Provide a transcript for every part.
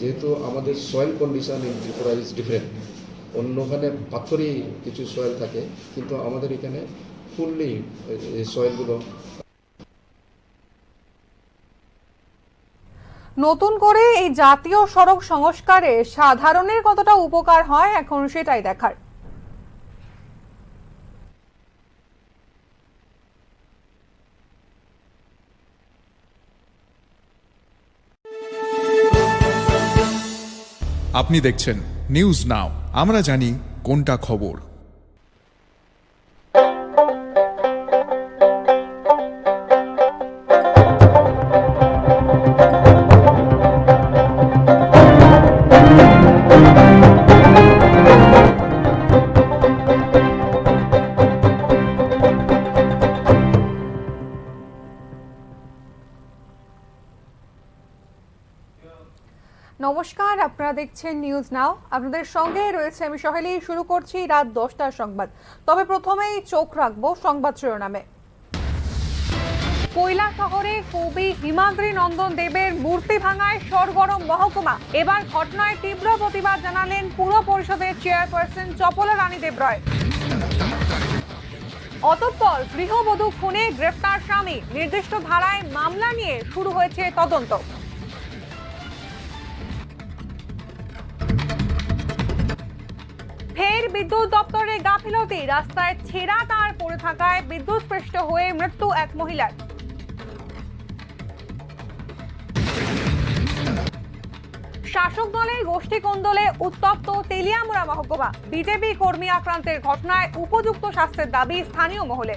যেহেতু আমাদের soil condition in Tripura is different, অন্যখানে পাথরই কিছু সয়েল থাকে, কিন্তু আমাদের এখানে ফুললি এই সয়েলগুলো। নতুন করে এই জাতীয় সড়ক সংস্কারে সাধারণের কতটা উপকার হয় এখন সেটাই দেখার। আপনি দেখছেন নিউজ নাও, আমরা জানি কোনটা খবর। নমস্কার, আপনারা দেখছেন নিউজ নাও, আপনাদের সঙ্গে রয়েছে আমি সহেলি। শুরু করছি রাত 10টার সংবাদ। তবে প্রথমেই চোখ রাখবো সংবাদ শিরোনামে। কৈলাসহরে কবি হিমাদ্রি নন্দন দেবের মূর্তি ভাঙায় সরগরম মহকুমা। এবার ঘটনায় তীব্র প্রতিবাদ জানালেন পুর পরিষদের চেয়ারপারসন চপলা রানী দেবরায়। অতঃপর গৃহবধূ খুনে গ্রেফতার স্বামী, নির্দিষ্ট ধারায় মামলা নিয়ে শুরু হয়েছে তদন্ত। ফের বিদ্যুৎ দপ্তরে গাফিলতি, রাস্তায় ছেঁড়া তার পড়ে থাকায় বিদ্যুৎস্পৃষ্ট হয়ে মৃত্যু এক মহিলার। শাসক দলের গোষ্ঠী কোন্দলে উত্তপ্ত তেলিয়ামুড়া মহকুমা। বিজেপি কর্মী আক্রান্তের ঘটনায় উপযুক্ত শাস্তির দাবি স্থানীয় মহলে।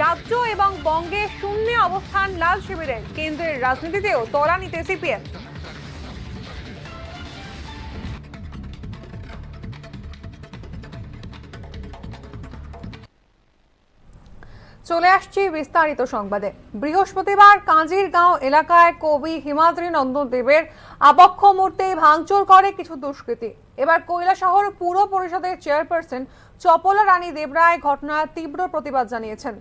রাজ্য এবং বঙ্গে শূন্য অবস্থান লাল শিবিরের, কেন্দ্রের রাজনীতিতেও তলানিতে সিপিএম। চলে আসছি বিস্তারিত সংবাদে। বৃহস্পতিবার কাঁজিরগাঁও এলাকায় কবি হিমাদ্রি নন্দন দেবের আবক্ষ মূর্তি ভাঙচুর করে কিছু দুষ্কৃতী। এবার কৈলাসহর পুর পরিষদের চেয়ারপারসন চপলা রানী দেবরায় ঘটনার তীব্র প্রতিবাদ জানিয়েছেন।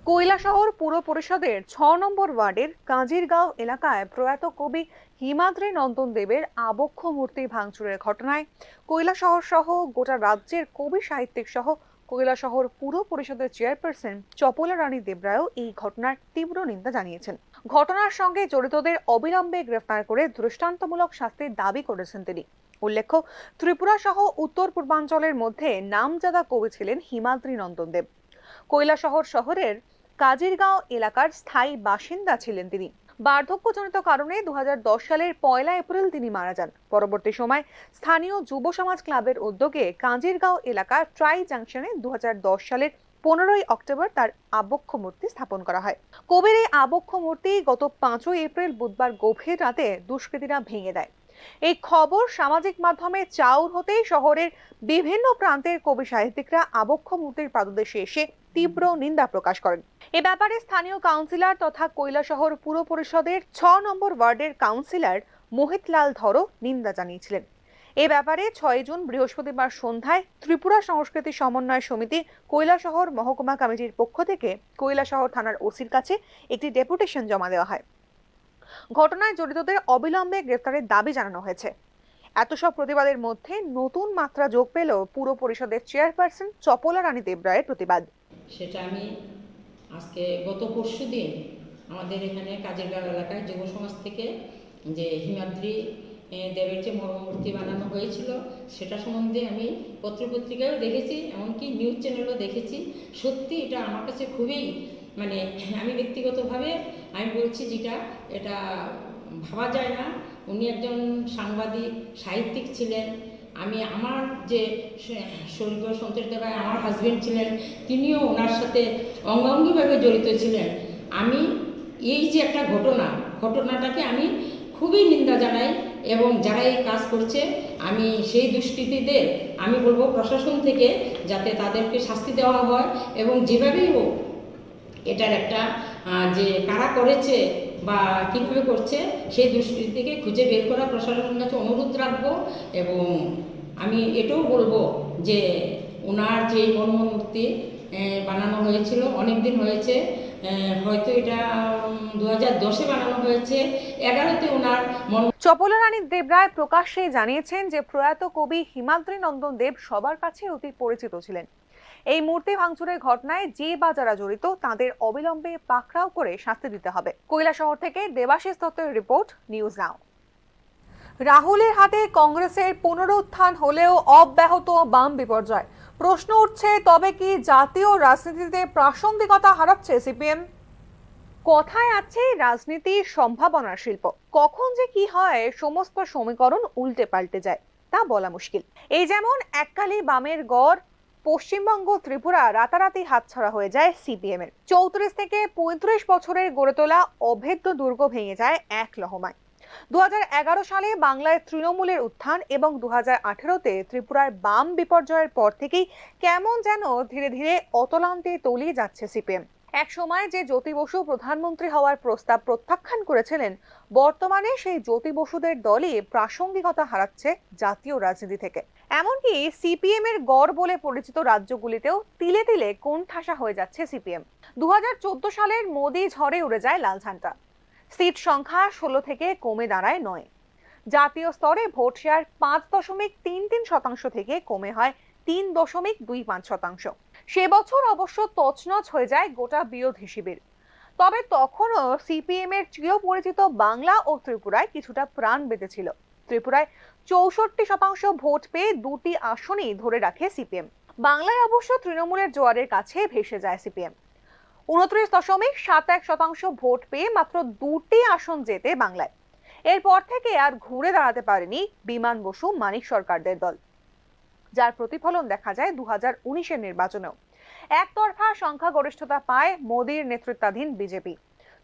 কৈলাসহর পুর পরিষদের 6 নম্বর ওয়ার্ডের কাঁজিরগাঁও এলাকায় প্রয়াত কবি হিমাদ্রি নন্দন দেবের আবক্ষ মূর্তি ভাঙচুরের ঘটনায় কৈলাসহর সহ গোটা রাজ্যের কবি সাহিত্যিক সহ কৈলাসহর পুর পরিষদের চেয়ারপারসন চপলা রানী দেবরায়ও এই ঘটনার তীব্র নিন্দা জানিয়েছেন। ঘটনার সঙ্গে জড়িতদের অবিলম্বে গ্রেফতার করে দৃষ্টান্তমূলক শাস্তির দাবি করেছেন তিনি। উল্লেখ্য, ত্রিপুরা সহ উত্তর পূর্বাঞ্চলের মধ্যে নামজাদা কবি ছিলেন হিমাদ্রি নন্দন দেব। কৈলাসহর শহরের কাজিরগাঁও এলাকার স্থায়ী বাসিন্দা ছিলেন তিনি। বার্ধক্যজনিত কারণে 2010 সালের 1 এপ্রিল তিনি মারা যান। পরবর্তী সময় স্থানীয় যুব সমাজ ক্লাবের উদ্যোগে কাজিরগাঁও এলাকার ট্রাই জাংশনে 2010 সালের 15 অক্টোবর তার আবক্ষ মূর্তি স্থাপন করা হয়। কবির এই আবক্ষ মূর্তি গত 5 এপ্রিল বুধবার গভীর রাতে দুষ্কৃতীরা ভেঙে দেয়। এই খবর সামাজিক মাধ্যমে চাউর হতেই শহরের বিভিন্ন প্রান্তের কবি সাহিত্যিকরা আবক্ষ মূর্তির পাদদেশে এসে তীব্র নিন্দা প্রকাশ করেন। এ ব্যাপারে স্থানীয় কাউন্সিলর তথা কৈলাসহর পুর পরিষদের 6 নম্বর ওয়ার্ডের কাউন্সিলর মোহিতলাল ধরো নিন্দা জানিয়েছিলেন। এ ব্যাপারে 6 জুন বৃহস্পতিবার সন্ধ্যায় ত্রিপুরা সংস্কৃতি সমন্বয় সমিতি কৈলাসহর মহকুমা কমিটির পক্ষ থেকে কৈলাসহর থানার ওসির কাছে একটি ডেপুটেশন জমা দেওয়া হয়। ঘটনায় জড়িতদের অবিলম্বে গ্রেফতারের দাবি জানানো হয়েছে। এত সব প্রতিবাদের মধ্যে নতুন মাত্রা যোগ পেল পুর পরিষদের চেয়ারপারসন চপলা রানী দেবরায়ের প্রতিবাদ। সেটা আমি আজকে গত পরশু দিন আমাদের এখানে কাজিরগাঁও এলাকায় যুব সমাজ থেকে যে হিমাদ্রি দেবের যে মূর্তি বানানো হয়েছিল সেটা সম্বন্ধে আমি পত্রপত্রিকায়ও দেখেছি, এমনকি নিউজ চ্যানেলও দেখেছি। সত্যি এটা আমার কাছে খুবই আমি ব্যক্তিগতভাবে আমি বলছি যেটা এটা ভাবা যায় না। উনি একজন সাংবাদিক সাহিত্যিক ছিলেন। আমার যে স্বর্গীয় সন্তোষ দেবাই আমার হাজবেন্ড ছিলেন, তিনিও ওনার সাথে অঙ্গাঙ্গিভাবে জড়িত ছিলেন। আমি এই যে একটা ঘটনাটাকে আমি খুবই নিন্দা জানাই এবং যারা এই কাজ করছে আমি সেই দুষ্কৃতীদের আমি বলবো প্রশাসন থেকে যাতে তাদেরকে শাস্তি দেওয়া হয় এবং যেভাবেই হোক এটার একটা যে কারা করেছে বা কীভাবে করছে সেই দুষ্কৃতীকে খুঁজে বের করা প্রশাসনের কাছে অনুরোধ রাখবো। এবং আমি এটাও বলবো যে ওনার যে মূর্তি বানানো হয়েছিল অনেক দিন হয়েছে, হয়তো এটা 2010-এ বানানো হয়েছে, 11-তে ওনার চপলা রানী দেবরায় প্রকাশ্যে জানিয়েছেন যে প্রয়াত কবি হিমাদ্রি নন্দন দেব সবার কাছে অতি পরিচিত ছিলেন। এই মূর্তি ভাঙচুরের ঘটনায় যে বা যারা জড়িত তাদের অবিলম্বে পাকড়াও করে শাস্তি দিতে হবে। কৈলাসহর থেকে দেবাশিস দত্তের রিপোর্ট, নিউজ নাও। রাহুলের হাতে কংগ্রেসের পুনরুত্থান হলেও অব্যাহত বাম বিপর্যয়। প্রশ্ন উঠছে, তবে কি জাতীয় রাজনীতিতে প্রাসঙ্গিকতা হারাচ্ছে সিপিএম? কথায় আছে রাজনীতির সম্ভাবনার শিল্প, কখন যে কি হয় সমস্ত সমীকরণ উল্টে পাল্টে যায় তা বলা মুশকিল। এই যেমন এককালে বামের গড় পশ্চিমবঙ্গ ত্রিপুরা রাতারাতি হাতছাড়া হয়ে যায় সিপিএম এর। 34 থেকে 35 বছরের গড়ে তোলা অভেদ্য দুর্গ ভেঙে যায় এক লহমায়। 2011 সালে বাংলায় তৃণমূলের উত্থান এবং 2018-তে ত্রিপুরার বাম বিপর্যয়ের পর থেকেই কেমন যেন ধীরে ধীরে অতলান্তে তলিয়ে যাচ্ছে সিপিএম। এক সময় যে জ্যোতি বসু প্রধানমন্ত্রী হওয়ার প্রস্তাব প্রত্যাখ্যান করেছিলেন, বর্তমানে সেই জ্যোতি বসুদের দলই প্রাসঙ্গিকতা হারাচ্ছে জাতীয় রাজনীতি থেকে। এমনকি সিপিএম এর গড় বলে পরিচিত রাজ্যগুলিতেও তিলে তিলে কোণঠাসা হয়ে যাচ্ছে সিপিএম। 2014 সালের মোদি ঝড়ে উড়ে যায় লাল ঝান্ডা। সিট সংখ্যা 16 থেকে কমে দাঁড়ায় 9। জাতীয় স্তরে ভোট শেয়ার 5.33% থেকে কমে হয় 3.25%। সে বছর অবশ্য তছনছ হয়ে যায় গোটা বিরোধী শিবির। তবে তখনও সিপিএম এর চিরপরিচিত বাংলা ও ত্রিপুরায় কিছুটা প্রাণ বেঁচেছিল। ত্রিপুরায় 64% ভোট পেয়ে 2টি আসনই ধরে রাখে সিপিএম। বাংলায় অবশ্য তৃণমূলের জোয়ারের কাছে ভেসে যায় সিপিএম। 29.71% ভোট পেয়ে মাত্র 2টি আসন জেতে বাংলায়। এরপর থেকে আর ঘুরে দাঁড়াতে পারেনি বিমান বসু মানিক সরকারদের দল, যার প্রতিফলন দেখা যায় 2019-এর নির্বাচনেও। একতরফা সংখ্যাগরিষ্ঠতা পায় মোদির নেতৃত্বাধীন বিজেপি।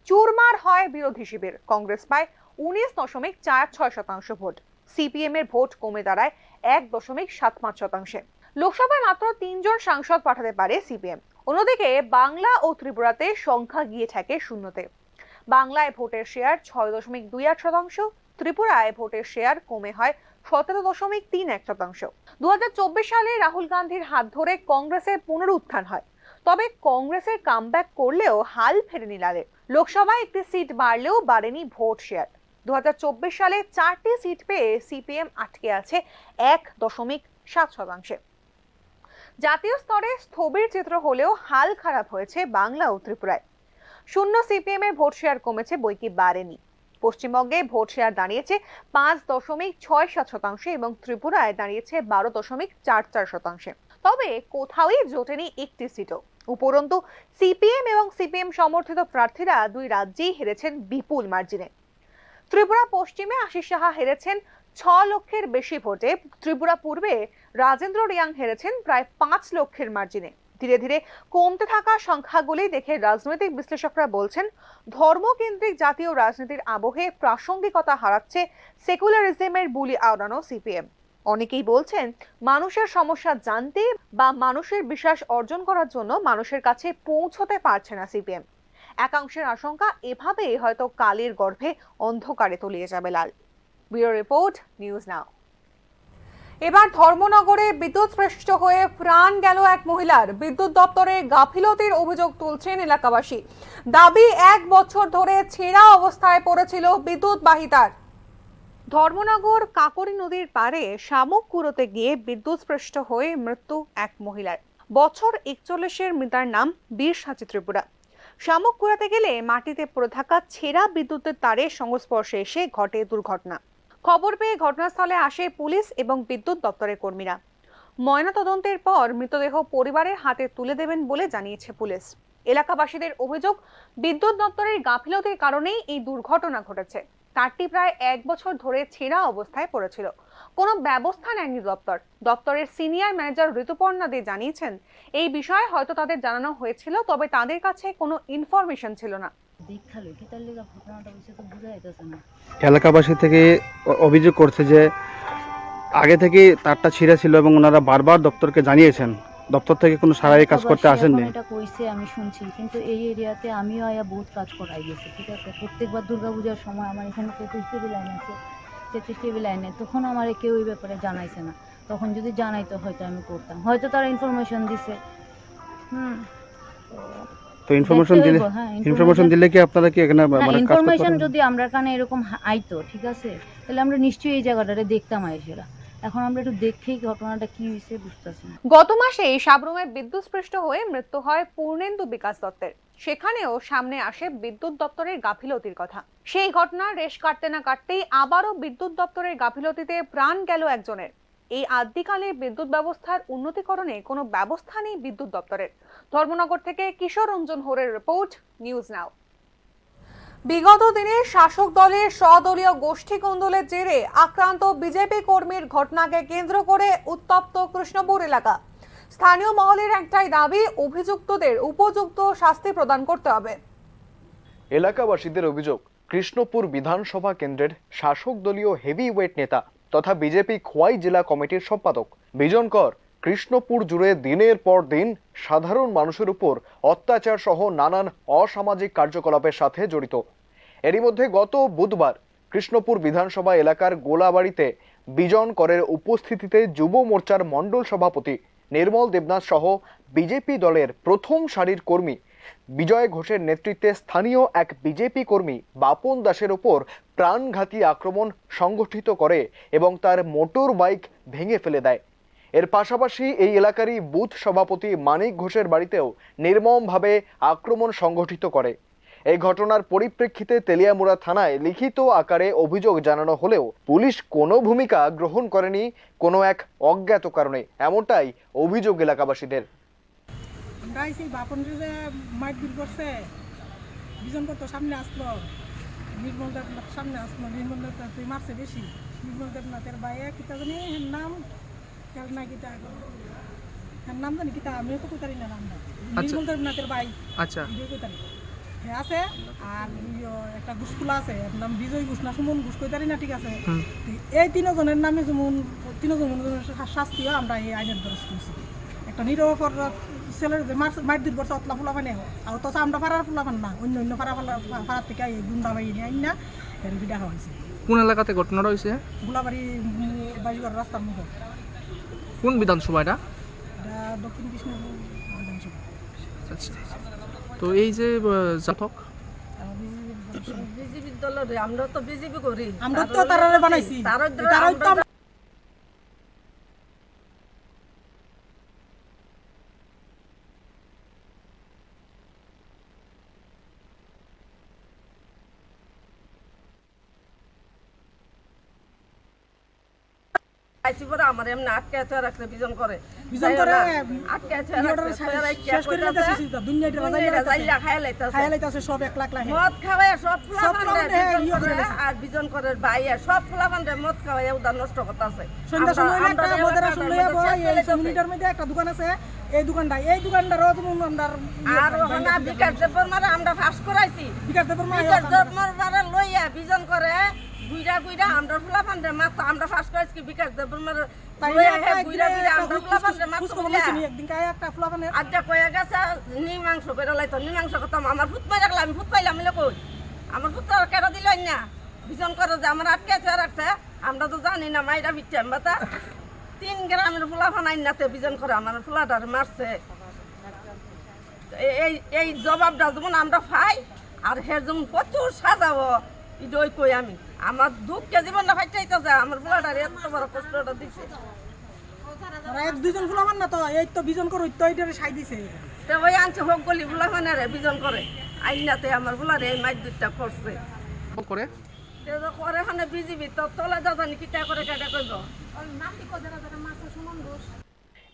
চুরমার হয় বিরোধী শিবির। কংগ্রেস পায় 19.46% ভোট। সিপিএম এর ভোট কমে দাঁড়ায় 1.75%। লোকসভায় মাত্র 3 জন সাংসদ পাঠাতে পারে সিপিএম। অন্যদিকে বাংলা ও ত্রিপুরাতে সংখ্যা গিয়ে ঠেকে শূন্যতে। বাংলায় ভোটের শেয়ার 6.28%, ত্রিপুরায় ভোটের শেয়ার কমে হয় 17.31%। 2024 সালে রাহুল গান্ধীর হাত ধরে কংগ্রেসের পুনরুত্থান হয়, তবে কংগ্রেসের কামব্যাক করলেও হাল ফেরেনি লালের। লোকসভায় একটি সিট বাড়লেও বাড়েনি ভোট শেয়ার। 2024 সালে 4টি সিট পেয়ে সিপিএম আটকে আছে 1.7%। জাতীয় স্তরে স্থবির চিত্র হলেও হাল খারাপ হয়েছে বাংলা ও ত্রিপুরায়। শূন্য সিপিএম এর ভোট শেয়ার কমেছে বইকি বাড়েনি। পশ্চিমবঙ্গে ভোট শেয়ার দাঁড়িয়েছে 5.67% এবং ত্রিপুরায় দাঁড়িয়েছে 12.44%। তবে কোথাওই জোটেনি একটি সিটও। উপরন্তু সিপিএম এবং সিপিএম সমর্থিত প্রার্থীরা দুই রাজ্যেই হেরেছেন বিপুল মার্জিনে। ত্রিপুরা পশ্চিমে আশিস সাহা হেরেছেন 6 লক্ষের বেশি ভোটে। ত্রিপুরা পূর্বে রাজেন্দ্র রিয়াং হেরেছেন প্রায় 5 লক্ষের মার্জিনে। ধীরে ধীরে কমতে থাকা সংখ্যাগুলি দেখে রাজনৈতিক বিশ্লেষকরা বলছেন, ধর্মকেন্দ্রিক জাতীয় রাজনীতির আবহে প্রাসঙ্গিকতা হারাচ্ছে সেকুলারিজমের বুলি আওড়ানো সিপিএম। অনেকেই বলছেন, মানুষের সমস্যা জানতে বা মানুষের বিশ্বাস অর্জন করার জন্য মানুষের কাছে পৌঁছতে পারছে না সিপিএম। একাংশের আশঙ্কা, এভাবে হয়তো কালের গর্ভে অন্ধকারে তলিয়ে যাবে লাল। Bureau report, news now. এবার ধর্মনগরে বিদ্যুৎস্পৃষ্ট হয়ে প্রাণ গেল এক মহিলার। বিদ্যুৎ দপ্তরে গাফিলতির অভিযোগ তুলছেন এলাকাবাসী। দাবি, 1 বছর ধরে ছেঁড়া অবস্থায় পড়েছিল বিদ্যুৎ বাহিতার। ধর্মনগর কাকরি নদীর পাড়ে শামুক কুড়োতে গিয়ে বিদ্যুৎস্পৃষ্ট হয়ে মৃত্যু এক মহিলার। বছর 41-এর মৃতার নাম বীর সাচি ত্রিপুরা। শামুক কুড়াতে গেলে মাটিতে পড়ে থাকা ছেঁড়া বিদ্যুতের তারের সংস্পর্শে এসে ঘটে দুর্ঘটনা। খবর পেয়ে ঘটনাস্থলে আসে পুলিশ এবং বিদ্যুৎ দপ্তরের কর্মীরা। ময়নাতদন্তের পর মৃতদেহ পরিবারের হাতে তুলে দেবেন বলে জানিয়েছে পুলিশ। এলাকাবাসীদের অভিযোগ, বিদ্যুৎ দপ্তরের গাফিলতির কারণেই এই দুর্ঘটনা ঘটেছে। তারটি প্রায় 1 বছর ধরে ছেঁড়া অবস্থায় পড়েছিল। কোনো ব্যবস্থা নেয়নি দপ্তর। দপ্তরের সিনিয়র ম্যানেজার ঋতুপর্ণা দে জানিয়েছেন, এই বিষয়ে হয়তো তাদের জানানো হয়েছিল, তবে তাদের কাছে কোনো ইনফরমেশন ছিল না। এলাকাবাসী থেকে অভিযোগ করছে যে আগে থেকে তারটা ছিঁড়া ছিল এবং ওনারা বারবার দপ্তরকে জানিয়েছেন, দপ্তর থেকে কোনো সারাই কাজ করতে আসেননি। এটা কইছে আমি শুনছি, কিন্তু এই এরিয়াতে আমিও আয়া বহুত কাজ করাই গেছি, ঠিক আছে। প্রত্যেকবার দুর্গাপূজার সময় আমার এখানে 33 টিভি লাইন আছে, 33 টিভি লাইনে, তখন আমার কেউ এই ব্যাপারে জানাইছে না। তখন যদি জানাইতো হয়তো আমি করতাম, হয়তো তারা ইনফরমেশন দিছে। তো তো ইনফরমেশন দেখতে দিলে হইবো, হ্যাঁ, ইনফরমেশন দিলে কি আপনারা কি এখানে না মানে কাজ করতে ইনফরমেশন পারবেন? যদি আমরা কানে এরকম আইতো, ঠিক আছে, তাহলে আমরা নিশ্চয়ই এই জায়গাটারে দেখতাম আইসেরা। এখন আমরা একটু দেখেই ঘটনাটা কি হয়েছে বুঝতেছি না। গত মাসে সাবরুমে বিদ্যুৎস্পৃষ্ট হয়ে মৃত্যু হয় পূর্ণেন্দু বিকাশ দত্তের। সেখানেও সামনে আসে বিদ্যুৎ দপ্তরের গাফিলতির কথা। সেই ঘটনার রেশ কাটতে না কাটতেই আবারও বিদ্যুৎ দপ্তরের গাফিলতিতে প্রাণ গেল একজনের। এই আদ্যিকালে বিদ্যুৎ ব্যবস্থার উন্নতিকরণে কোনো ব্যবস্থা নেই বিদ্যুৎ দপ্তরের। ধর্মনগর থেকে কিশোর রঞ্জন হোরের রিপোর্ট, নিউজ নাও। বিগত দিনে শাসক দলের স্বদলীয় গোষ্ঠী কোন্দলের জেরে আক্রান্ত বিজেপি কর্মীর ঘটনাকে কেন্দ্র করে উত্তপ্ত কৃষ্ণপুর এলাকা। স্থানীয় মহলের একটাই দাবি, অভিযুক্তদের উপযুক্ত শাস্তি প্রদান করতে হবে। এলাকাবাসীদের অভিযোগ, কৃষ্ণপুর বিধানসভা কেন্দ্রের শাসক দলীয় হেভিওয়েট নেতা তথা বিজেপি খোয়াই জেলা কমিটির সম্পাদক বিজন কর কৃষ্ণপুর জুড়ে দিনের পর দিন সাধারণ মানুষের উপর অত্যাচার সহ নানান অসামাজিক কার্যকলাপের সাথে জড়িত। এরই মধ্যে গত বুধবার কৃষ্ণপুর বিধানসভা এলাকার গোলাবাড়িতে বিজন করের উপস্থিতিতে যুব মোর্চার মণ্ডল সভাপতি নির্মল দেবনাথ সহ বিজেপি দলের প্রথম সারির কর্মী বিজয় ঘোষের নেতৃত্বে স্থানীয় এক বিজেপি কর্মী বাপন দাসের ওপর প্রাণঘাতী আক্রমণ সংগঠিত করে এবং তার মোটর বাইক ভেঙে ফেলে দেয়। এর পাশাপাশি এই এলাকারই বুথ সভাপতি মানিক ঘোষের বাড়িতেও নির্মমভাবে আক্রমণ সংগঠিত করে। এই ঘটনার পরিপ্রেক্ষিতে তেলিয়ামুড়া থানায় লিখিত আকারে অভিযোগ জানানো হলেও পুলিশ কোনো ভূমিকা গ্রহণ করেনি কোনো এক অজ্ঞাত কারণে, এমনটাই অভিযোগ এলাকাবাসীদের। আমরা সেই বাপনরে যে মারপিট করছে, বিজন করতো সামনে আসলো, নির্মল দেবনাথ সামনে আসলো, নির্মল দেবনাথ তুই মারছে বেশি। নির্মল দেবনাথের বাইরে কিতা জানি এর নাম খেল না কিতা, এর নাম জানি কিতা, আমিও তো কোথারি না নামটা। নির্মল দেবনাথের ভাই, আচ্ছা কোথারি হ্যাঁ আছে। আর একটা ঘুষখোলা আছে, এর নাম বিজয় ঘোষ না সুমন ঘোষ কইতারি না, ঠিক আছে। এই তিনজনের নামে যেমন তিনজনের শাস্তি হয়, আমরা এই আইনের দ্বারা করছি। একটা নিরপরাধ ছেলের যে মারধর করছে অতলা ফুলা পানি আর তো আমরা পাড়ার ফুলা পান না, অন্য অন্য পাড়ার থেকে এই গুন্ডা বাহিনী আইন না এর দেখা হয়েছে। কোন এলাকাতে ঘটনাটা হয়েছে? গোলাবাড়ি বাড়িঘর রাস্তার মুখ। কোন বিধানসভা এটা? দক্ষিণ কৃষ্ণপুর বিধানসভা। আচ্ছা, তো এই যে জাতক বিজেপি দলের, আমরা তো বিজেপি করি, আমরা তো তারারে বানাইছি, তারাই তো আমার এমনি আটকে রাখছে বিজন করে বিজন করে আটকে শেষ করে দিতেছে দুনিয়াটা খাইলাইতাছে সব এক লাখ লাখ মদ খাওয়ায় সব আর বিজন করে বাইরে সব ফুলাবান্ধে মদ খাওয়ায় উদার নষ্ট করতেছে। সন্ধ্যা সময় একটা মদেরাশন লইয়া বয়, এই মিনিটের মধ্যে একটা দোকান আছে, এই দোকানটারও তুমি আমরা আর ওখানে বিকাশ দেবর মারে আমরা ফাঁস করাইছি। বিকাশ দেবর মারে লইয়া বিজন করে গুইরা গুইরা আমরা ফুলাবান্ধে মাত্র আমরা ফাঁস করাইছি। বিকাশ দেবর মারে নিমাংস করে লাইতো, নিমাংস করতাম। আমার ফুট পাই রাখলাম, আমি ফুট পাইলাম কই, আমার ফুট কেটে দিল না। বিজন করে যে আমার আটকে রাখছে, আমরা তো জানি না মাইরা বিটাম বাতা 3 গ্রামের ফুলা ফানাই নাতে বিজন করে আমার ফুলাটার মারছে। এই জবাবটা যেমন আমরা পাই আর হের যেমন প্রচুর সাজাবো ইডই কই আমি। আমার দুঃখকে জীবনটা ফাইটাইতেছে, আমার ফুলাটার এত বড় কষ্টটা দিছে। এক দুজন ফুলামান না তো, এই তো বিজন করে তো এইটারে ছাই দিছে। তো ওই আনছে হোক গলি ফুলামানে রে বিজন করে আইনাতে আমার ফুলারে এই মাইর দুধটা করছে করে করে মানে বিজিবি তো তোলা জানি কিটা করে কাটা করব।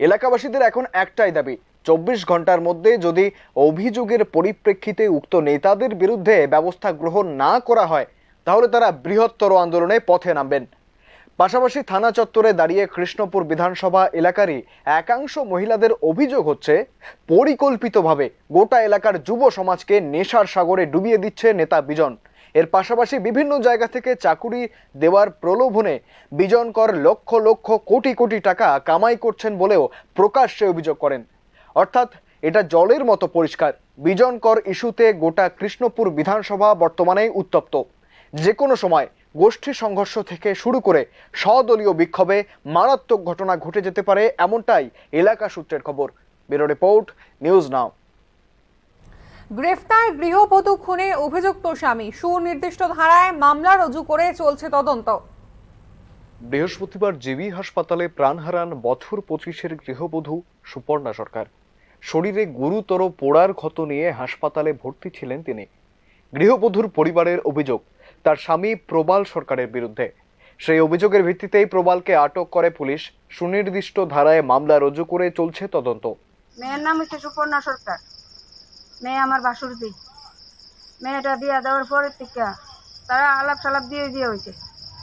এলাকাবাসীদের এখন একটাই দাবি, 24 ঘন্টার মধ্যে যদি অভিযোগের পরিপ্রেক্ষিতে উক্ত নেতাদের বিরুদ্ধে ব্যবস্থা গ্রহণ না করা হয় তাহলে তারা বৃহত্তর আন্দোলনে পথে নামবেন। পাশাপাশি থানা চত্বরে দাঁড়িয়ে কৃষ্ণপুর বিধানসভা এলাকারই একাংশ মহিলাদের অভিযোগ হচ্ছে পরিকল্পিতভাবে গোটা এলাকার যুব সমাজকে নেশার সাগরে ডুবিয়ে দিচ্ছে নেতা বিজন। এর পাশাপাশি বিভিন্ন জায়গা থেকে চাকুরি দেওয়ার প্রলোভনে বিজন কর লক্ষ লক্ষ কোটি কোটি টাকা কামাই করছেন বলেও প্রকাশ্যে অভিযোগ করেন। অর্থাৎ এটা জলের মতো পরিষ্কার, বিজন কর ইস্যুতে গোটা কৃষ্ণপুর বিধানসভা বর্তমানে উত্তপ্ত। যে কোনো সময় গোষ্ঠী সংঘর্ষ থেকে শুরু করে স্বদলীয় বিক্ষোভে মারাত্মক ঘটনা ঘটে যেতে পারে, এমনটাই এলাকা সূত্রের খবর। ব্যুরো রিপোর্ট, নিউজ নাও। গ্রেফতার গৃহবধূ খুনে অভিযুক্ত স্বামী, সুনির্দিষ্ট ধারায় মামলা রুজু করে চলছে তদন্ত। বৃহস্পতিবার জিবি হাসপাতালে প্রাণ হারান বছর 25-এর গৃহবধূ সুপর্ণা সরকার। শরীরে গুরুতর পোড়ার ক্ষত নিয়ে হাসপাতালে ভর্তি ছিলেন তিনি। গৃহবধূর পরিবারের অভিযোগ তার স্বামী প্রবাল সরকারের বিরুদ্ধে। সেই অভিযোগের ভিত্তিতেই প্রবালকে আটক করে পুলিশ। সুনির্দিষ্ট ধারায় মামলা রুজু করে চলছে তদন্ত। মেয়ের নাম হচ্ছে সুপর্ণা সরকার। মেয়ে আমার বাসুরদি। মেয়েটা বিয়া দেওয়ার পরের থেকে তারা আলাপ সালাপ দিয়ে হয়েছে,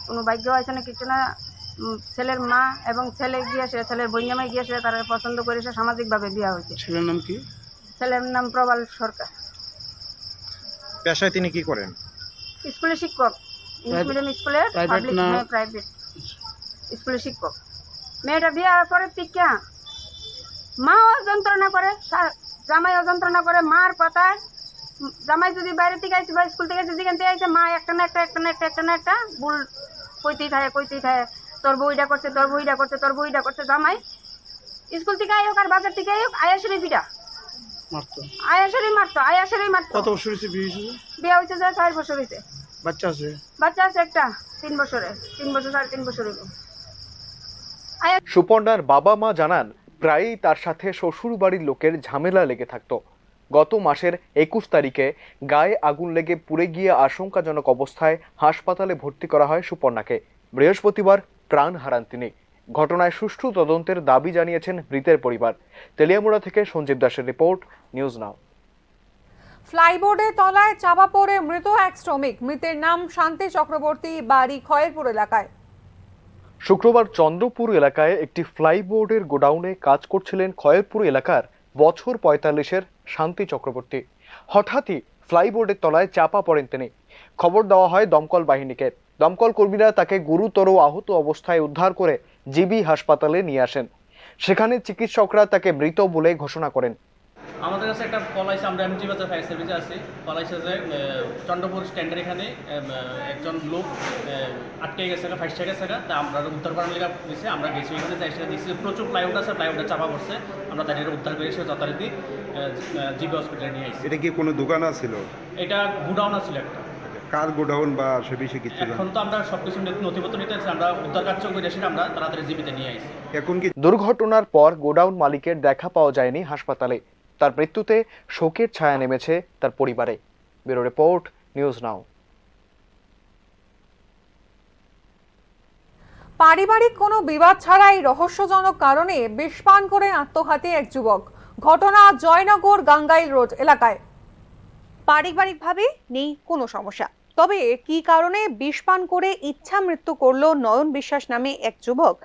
কোনো ভাগ্য হয়েছে না কিছু না। ছেলের মা এবং ছেলে গিয়েছে, ছেলের বইনামাই গিয়েছে, তারা পছন্দ করেছে, সামাজিকভাবে বিয়া হয়েছে। ছেলের নাম কি? ছেলের নাম প্রবাল সরকার। পেশায় তিনি কি করেন? স্কুলের শিক্ষক, ইংলিশ মিডিয়াম স্কুলের প্রাইভেট স্কুলের শিক্ষক। মেয়েটা বিয়া পরের থেকে মাও যন্ত্রণা করে, জামাইও যন্ত্রণা করে। মার কথায় জামাই যদি বাইরে থেকে আসছে বা স্কুল থেকে যেখান থেকে আসছে, মা একটা না একটা ভুল কইতেই থাকে। তোর বইটা করছে, তোর বইটা করছে, তোর বইটা করছে। জামাই স্কুল থেকে আয়োক আর বাজার থেকে আয়োক, আয়াসরি পিঠা আয়াসরি মারতো। কত বছর হয়েছে বিয়ে হয়েছে? বিয়ে হয়েছে যে 4 বছর হয়েছে। বাচ্চা আছে? বাচ্চা আছে একটা, 3 বছরের, 3 বছর 3.5 বছর হইব। সুপর্ণার বাবা মা জানান, প্রায়ই তার সাথে শ্বশুর বাড়ির লোকের ঝামেলা লেগে থাকতো। গত মাসের 21 তারিখে গায়ে আগুন লেগে পুড়ে গিয়ে আশঙ্কাজনক অবস্থায় হাসপাতালে ভর্তি করা হয় সুপর্ণাকে। বৃহস্পতিবার প্রাণ হারান তিনি। ঘটনায় সুষ্ঠু তদন্তের দাবি জানিয়েছেন মৃতের পরিবার। তেলিয়ামুড়া থেকে সঞ্জীব দাসের রিপোর্ট, নিউজ নাও। ফ্লাইবোর্ডের তলায় চাপা পড়ে মৃত এক শ্রমিক। মৃতের নাম শান্তি চক্রবর্তী, বাড়ি খয়েরপুর এলাকায়। শুক্রবার চন্দ্রপুর এলাকায় একটি ফ্লাইবোর্ডের গোডাউনে কাজ করছিলেন খয়েরপুর এলাকার বছর 45-এর শান্তি চক্রবর্তী। হঠাৎই ফ্লাইবোর্ডের তলায় চাপা পড়েন তিনি। খবর দেওয়া হয় দমকল বাহিনীকে। দমকল কর্মীরা তাকে গুরুতর আহত অবস্থায় উদ্ধার করে জিবি হাসপাতালে নিয়ে আসেন। সেখানে চিকিৎসকরা তাকে মৃত বলে ঘোষণা করেন। আমাদের কাছে একটা কল আসে, আমরা এমজি বাজার ফায়ার সার্ভিসে আছি। কল আসে যে চন্দ্রপুর স্ট্যান্ডের এখানে একজন লোক আটকে গেছে, ফাইসে গেছে। তা আমরা উদ্ধার করার লেগে দিয়েছি। আমরা গেছি এখানে, যাই সেটা দিচ্ছি। প্রচুর প্লাইউড আছে, প্লাইউডে চাপা পড়ছে। আমরা তাদের উদ্ধার করে সে যথারীতি জিবি হসপিটালে নিয়ে আসছি। এটা কি কোনো দোকান ছিল? এটা গোডাউন ছিল একটা। কার গোডাউন বা সে বিষয়ে কিছু? এখন তো আমরা সবকিছু নথিপত্র নিতে আসছি, আমরা উদ্ধার কার্য করে এসে আমরা তাড়াতাড়ি জিবিতে নিয়ে আসছি। এখন কি দুর্ঘটনার পর গোডাউন মালিকের দেখা পাওয়া যায়নি হাসপাতালে। তার মৃত্যুতে শোকের ছায়া নেমেছে তার পরিবারে। ব্যুরো রিপোর্ট, নিউজ নাও। পারিবারিক কোনো বিবাদ ছাড়াই রহস্যজনক কারণে বিষ পান করে আত্মঘাতী এক যুবক। ঘটনা জয়নগর গাঙ্গাইল রোড এলাকায়। পারিবারিকভাবে নেই কোনো সমস্যা, তবে কি কারণে বিষ পান করে ইচ্ছা মৃত্যু করল নয়ন বিশ্বাস নামে এক যুবক,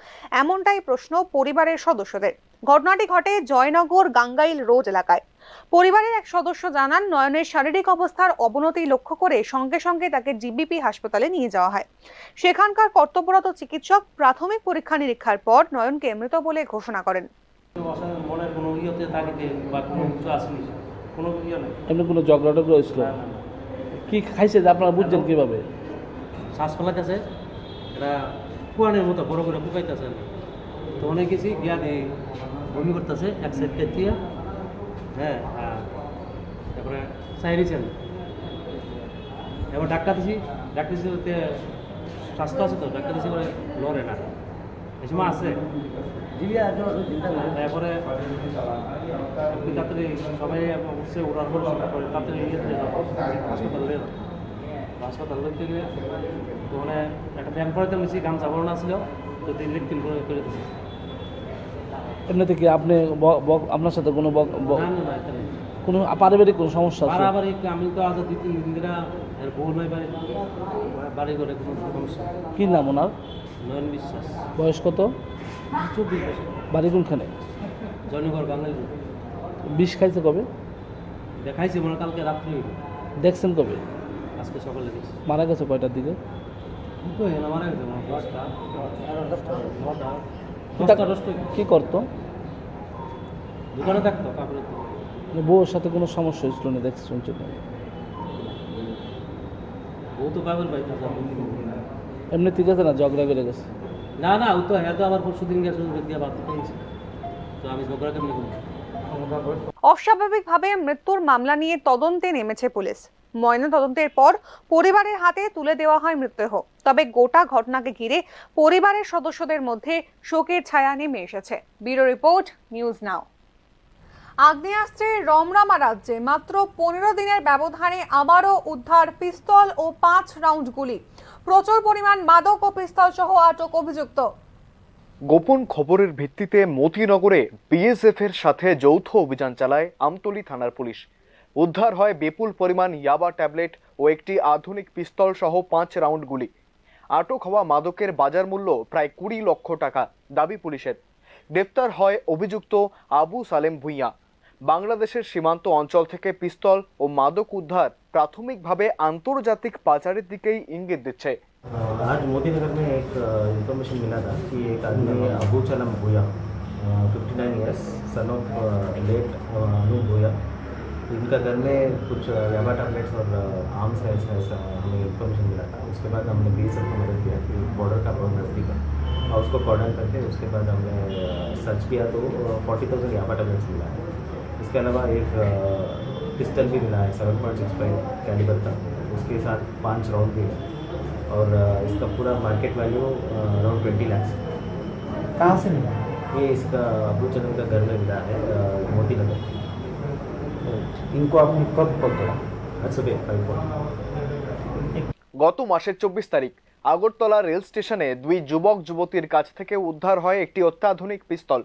এমনটাই প্রশ্ন পরিবারের সদস্যদের। ঘটনাটি ঘটে জয়নগর গাঙ্গাইল রোড এলাকায়। পরিবারের এক সদস্য জানান, নয়নের শারীরিক অবস্থার অবনতি লক্ষ্য করে সঙ্গে সঙ্গে তাকে জিবিপি হাসপাতালে নিয়ে যাওয়া হয়। সেখানকার কর্তব্যরত চিকিৎসক প্রাথমিক পরীক্ষা নিরীক্ষার পর নয়নকে মৃত বলে ঘোষণা করেন। মনের কোনো ইয়েতে তাগিদে বা কোনো কিছু আসেনি, কোনো ইয়ে নেই। এমনি কোনো ঝগড়া হয়েছিল? কি খাইছে যে আপনারা বুঝছেন কিভাবে? শ্বাস ফেলাইতেছে, এটা কুয়ানের মতো বড় করে পুকাইতেছে। তো অনেক গেছি গিয়া দিয়ে বমি করতেছে এক সাইড দিয়ে। হ্যাঁ, তারপরে চাইছেন, এবার ডাক্তার দিছি স্বাস্থ্য আছে তো, ডাক্তার দিছি করে লড়ে না, এই সময় আছে। তারপরে তাড়াতাড়ি সবাই অবশ্যই ওড়ার পরে তাড়াতাড়ি হাসপাতাল লইতে গিয়ে তো মানে একটা ফ্যান পরে তো নিয়েছি, গামছা বড় না ছিল তো 3 লিখ করে দিচ্ছি। এমনিতে কি আপনি আপনার সাথে কোনো কোনো পারিবারিক কোনো সমস্যা? পারিবারিক আমি তো আজ 2-3 দিন ধরে বউ নয় বাড়ি করে কোনো সমস্যা। কি নাম ওনার? নয়ন বিশ্বাস। বয়স কত? 24 বছর। বাড়ি কোনখানে? জয়নগর বাঙালি। বিষ খাইছে কবে? দেখাইছি মনে কালকে রাত্রি। দেখছেন কবে? আজকে সকালে দেখছি। মারা গেছে কয়টার দিকে? মারা গেছে 10টা। কি করতো? দোকানে থাকতো কাপড়ের। বউর সাথে কোনো সমস্যা হয়েছিল না দেখছি, শুনছি না? বউ তো পাগল ভাই। এমনি ঠিক আছে না, ঝগড়া করে গেছে? না ও তো হ্যাঁ, তো আবার পরশু দিন গেছে গিয়ে বাদ দিতে। তো আমি ঝগড়া কেমনি করবো? অস্বাভাবিকভাবে মৃত্যুর মামলা নিয়ে তদন্তে নেমেছে পুলিশ। ময়না তদন্তের পর পরিবারের হাতে তুলে দেওয়া হয় মৃতদেহ। তবে গোটা ঘটনাকে ঘিরে পরিবারের সদস্যদের মধ্যে শোকের ছায়া নেমে এসেছে। Bureau report, news now. আগ্নেয়াস্ত্রের রমরমা রাজ্যে মাত্র 15 দিনের ব্যবধানে আবারও উদ্ধার পিস্তল ও 5 রাউন্ড গুলি। প্রচুর পরিমাণ মাদক ও পিস্তল সহ আটক অভিযুক্ত। গোপন খবরের ভিত্তিতে মতিনগরে বিএসএফ এর সাথে যৌথ অভিযান চালায় আমতলী থানার পুলিশ। উদ্ধার হয় বিপুল পরিমাণ ইয়াবা ট্যাবলেট ও একটি আধুনিক পিস্তল সহ 5 রাউন্ড গুলি। আটক হওয়া মাদকের বাজার মূল্য প্রায় 20 লক্ষ টাকা দাবি পুলিশের। গ্রেপ্তার হয় অভিযুক্ত আবু সালেম ভুঁইয়া। বাংলাদেশের সীমান্ত অঞ্চল থেকে পিস্তল ও মাদক উদ্ধার প্রাথমিকভাবে আন্তর্জাতিক পাচারের দিকেই ইঙ্গিত দিচ্ছে। आज मोदी नगर में एक इन्फॉर्मेशन मिला था कि एक आदमी Abu Salem Bhuiya 59 years son of late Anup Bhuiya, इनका घर में कुछ याबा टैबलेट्स और आर्म्स है ऐसा हमें इन्फॉर्मेशन मिला था। उसके बाद हमने BSF को मदद किया कि बॉर्डर का बहुत नज़दीक है और उसको कॉर्डन करके उसके बाद हमने सर्च किया तो 40,000 याबा टैबलेट्स मिला है। इसके अलावा एक पिस्टल भी मिला है 7.65 कैलिबर का, उसके साथ 5 राउंड भी है और इसका पूरा मार्केट वैल्यू अराउंड 20 लाख। कहाँ से मिला? ये इसका अबू सलेम का घर में मिला है मोती नगर। इनको आपने कब पकड़ा? आज सुबह 5 গত মাসের 24 তারিখ আগরতলা রেল স্টেশনে দুই যুবক যুবতীর কাছ থেকে উদ্ধার হয় একটি অত্যাধুনিক পিস্তল।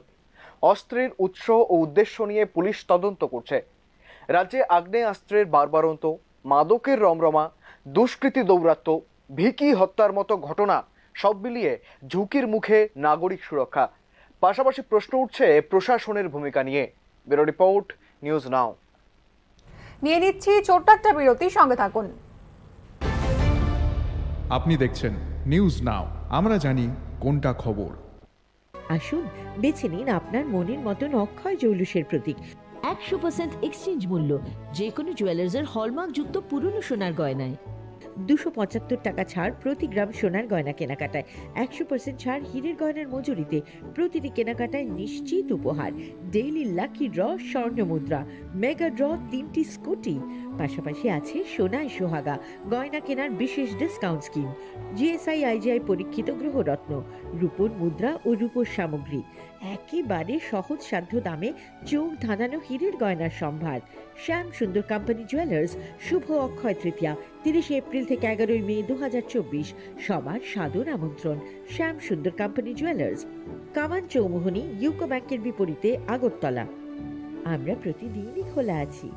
অস্ত্রের উৎস ও উদ্দেশ্য নিয়ে পুলিশ তদন্ত করছে। রাজ্যে আগ্নেয়াস্ত্রের বারবারন্ত, মাদকের রমরমা, দুষ্কৃতী দৌরাত্ম্য, ভিকি হত্যার মতো ঘটনা সব মিলিয়ে ঝুঁকির মুখে নাগরিক সুরক্ষা। পাশাপাশি প্রশ্ন উঠছে প্রশাসনের ভূমিকা নিয়ে। ব্যুরো রিপোর্ট, নিউজ নাও। নিয়ে নিচ্ছি ছোট্ট একটা বিরতি, সঙ্গে থাকুন। আপনি দেখছেন নিউজ নাও, আমরা জানি কোনটা খবর। আসুন বেছে নিন আপনার মনের মতন অক্ষয় জৌলুসের প্রতীক। 100% এক্সচেঞ্জ মূল্য যে কোনো জুয়েলার্সের হলমার্কযুক্ত পুরনো সোনার গয়নায়। 275 টাকা ছাড় প্রতি গ্রাম সোনার গয়না কেনাকাটায়। 100% ছাড় হীরের গয়নার মজুরিতে। প্রতিটি কেনাকাটায় নিশ্চিত উপহার, ডেইলি লাকি ড্র, স্বর্ণ মুদ্রা, মেগা ড্র, 3টি স্কুটি। পাশাপাশি আছে সোনায় সোহাগা গয়না কেনার বিশেষ ডিসকাউন্ট স্কিম, GSI IGI পরীক্ষিত গ্রহরত্ন, রূপোর মুদ্রা ও রূপোর সামগ্রী। একেবারে সহজ সাধ্য দামে চোখ ধাঁধানো হীরের গয়নার সম্ভার। শ্যাম সুন্দর কোম্পানি জুয়েলার্স, শুভ অক্ষয় তৃতীয়া 30 এপ্রিল থেকে 11 মে 2024। সবার সাদর আমন্ত্রণ। শ্যাম সুন্দর কোম্পানি জুয়েলার্স, কামান চৌমুহনী, ইউকো ব্যাংকের বিপরীতে, আগরতলা। আমরা প্রতিদিনই খোলা আছি।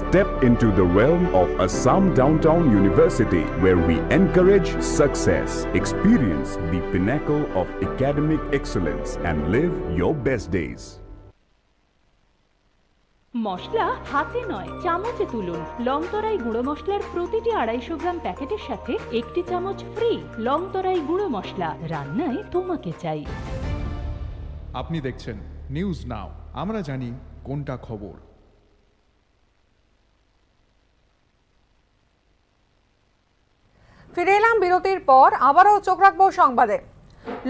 Step into the realm of Assam Downtown University, where we encourage success, experience the pinnacle of academic excellence, and live your best days. মশলা হাতে নয় চামচে তুলুন। লংতরাই গুঁড়ো মশলার প্রতিটি 250 গ্রাম প্যাকেটের সাথে 1টি চামচ ফ্রি। লংতরাই গুঁড়ো মশলা, রান্নায় তোমাকে চাই। আপনি দেখছেন নিউজ নাও, আমরা জানি কোনটা খবর। ফিরে এলাম বিরতির পর, আবারও চোখ রাখবো সংবাদে।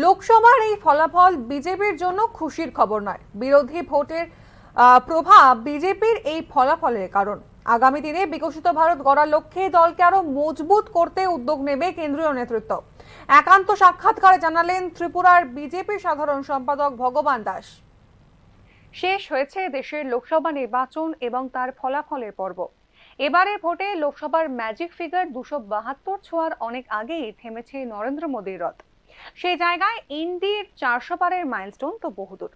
লোকসভার এই ফলাফল বিজেপির জন্য খুশির খবর নয়। বিরোধী ভোটের প্রভাব বিজেপির এই ফলাফলের কারণ। আগামী দিনে বিকশিত ভারত গড়ার লক্ষ্যে দলকে আরো মজবুত করতে উদ্যোগ নেবে কেন্দ্রীয় নেতৃত্ব। একান্ত সাক্ষাৎকারে জানালেন ত্রিপুরার বিজেপি সাধারণ সম্পাদক ভগবান দাস। শেষ হয়েছে দেশের লোকসভা নির্বাচন এবং তার ফলাফলের পর্ব। এবারের ভোটে লোকসভার ম্যাজিক ফিগার 272 ছোঁয়ার অনেক আগেই থেমেছে নরেন্দ্র মোদীর রথ। সেই জায়গায় ইন্ডির 400 পারের মাইলস্টোন তো বহুদূর।